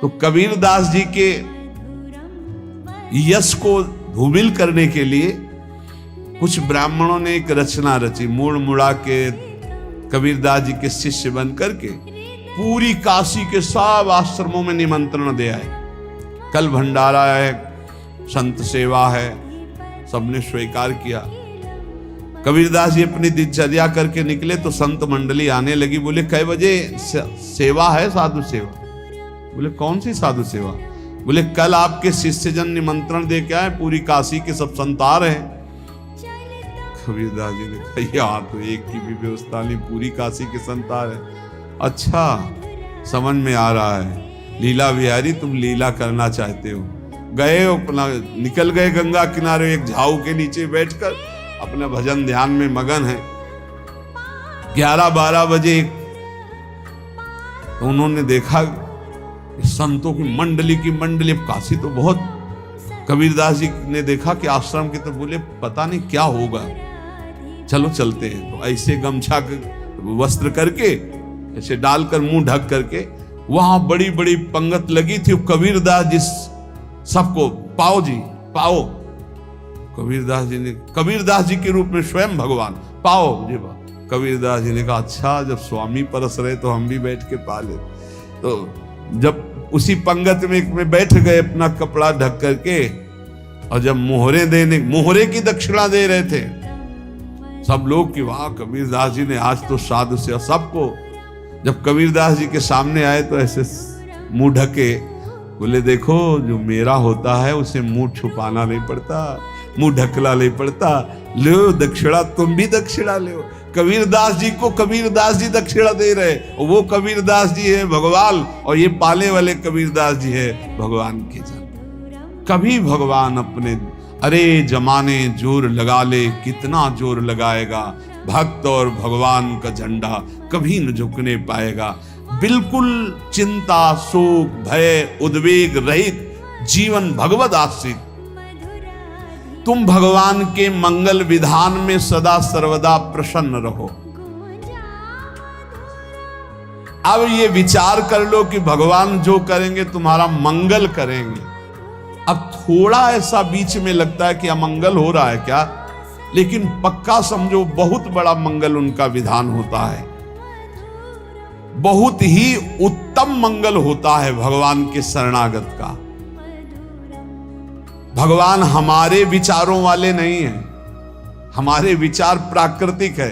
तो कबीरदास जी के यश को धूमिल करने के लिए कुछ ब्राह्मणों ने एक रचना रची, मुड़ मुड़ा के कबीरदास जी के शिष्य बन करके पूरी काशी के सब आश्रमों में निमंत्रण दे आए। कल भंडारा है, संत सेवा है, सबने स्वीकार किया। कबीरदास जी अपनी दिनचर्या करके निकले तो संत मंडली आने लगी। बोले कै बजे सेवा है? साधु सेवा। बोले कौन सी साधु सेवा? बोले कल आपके शिष्यजन निमंत्रण दे के आए, पूरी काशी के सब संत आ रहे हैं। कबीरदास जी ने कहा यहाँ तो एक की भी व्यवस्था नहीं, पूरी काशी के संत आ रहे हैं। अच्छा, समझ में आ रहा है, लीला बिहारी तुम लीला करना चाहते हो। गए अपना निकल गए गंगा किनारे, एक झाऊ के नीचे बैठकर अपने भजन ध्यान में मगन है। 11-12 बजे तो उन्होंने देखा संतों की मंडली काशी तो बहुत। कबीरदास जी ने देखा कि आश्रम के, तो बोले पता नहीं क्या होगा, चलो चलते हैं। तो ऐसे गमछा वस्त्र करके ऐसे डालकर मुंह ढक करके वहां बड़ी बड़ी पंगत लगी थी। कबीरदास जी सबको पाओ जी पाओ। कबीरदास जी के रूप में स्वयं भगवान पाओ जी पाओ। कबीरदास जी ने कहा अच्छा, जब स्वामी परस रहे तो हम भी बैठ के पा ले। तो जब उसी पंगत में बैठ गए अपना कपड़ा ढक करके, और जब मोहरे की दक्षिणा दे रहे थे सब लोग कि वाह कबीरदास जी ने आज तो साधु से सबको। जब कबीरदास जी के सामने आए तो ऐसे मुंह ढके, बोले देखो जो मेरा होता है उसे मुंह छुपाना नहीं पड़ता, मुंह ढकला नहीं पड़ता। लो दक्षिणा, तुम भी दक्षिणा लो। कबीरदास जी को कबीरदास जी दक्षिणा दे रहे, वो कबीरदास जी है भगवान, और ये पाले वाले कबीरदास जी है भगवान के जन। कभी भगवान अपने अरे जमाने जोर लगा ले, कितना जोर लगाएगा, भक्त और भगवान का झंडा कभी न झुकने पाएगा। बिल्कुल चिंता शोक भय उद्वेग रहित जीवन भगवत आश्रित, तुम भगवान के मंगल विधान में सदा सर्वदा प्रसन्न रहो। अब ये विचार कर लो कि भगवान जो करेंगे तुम्हारा मंगल करेंगे। अब थोड़ा ऐसा बीच में लगता है कि अमंगल हो रहा है क्या, लेकिन पक्का समझो बहुत बड़ा मंगल उनका विधान होता है। बहुत ही उत्तम मंगल होता है भगवान के शरणागत का। भगवान हमारे विचारों वाले नहीं है, हमारे विचार प्राकृतिक है,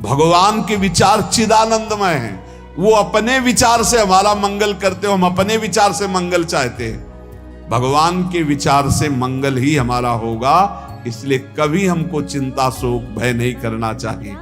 भगवान के विचार चिदानंदमय हैं। वो अपने विचार से हमारा मंगल करते हो, हम अपने विचार से मंगल चाहते हैं। भगवान के विचार से मंगल ही हमारा होगा, इसलिए कभी हमको चिंता शोक भय नहीं करना चाहिए।